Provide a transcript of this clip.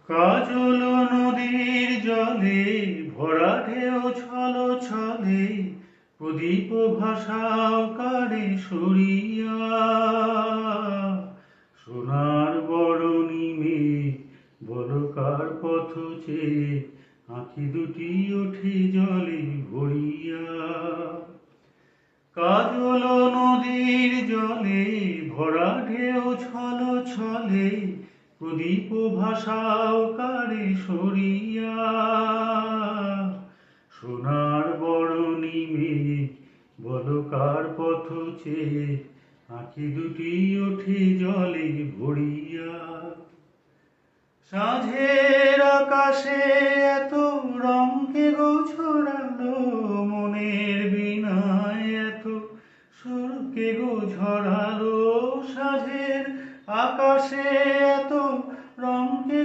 কাজল নদীর জলে ভরা ঢেউ ছল ছলে প্রদীপ ভাষাও কারে সরিয়া সোনার বরণী মেয়ে বলকার পথ চেয়ে আঁখি দুটি ওঠে জলে ভরিয়া কাজল নদীর জলে ভরা ঢেউ ছল ছলে প্রদীপ ভাষাও কারে সরিয়া সোনার বরণী মেয়ে বলকার পথ চেয়ে আঁখি দুটি ওঠে জলে ভরিয়া সাঁঝের আকাশে এত রং কে গো ছড়ালো মনের বীণায় এত সুর কে গো ঝরালো সাঁঝের আকাশে এত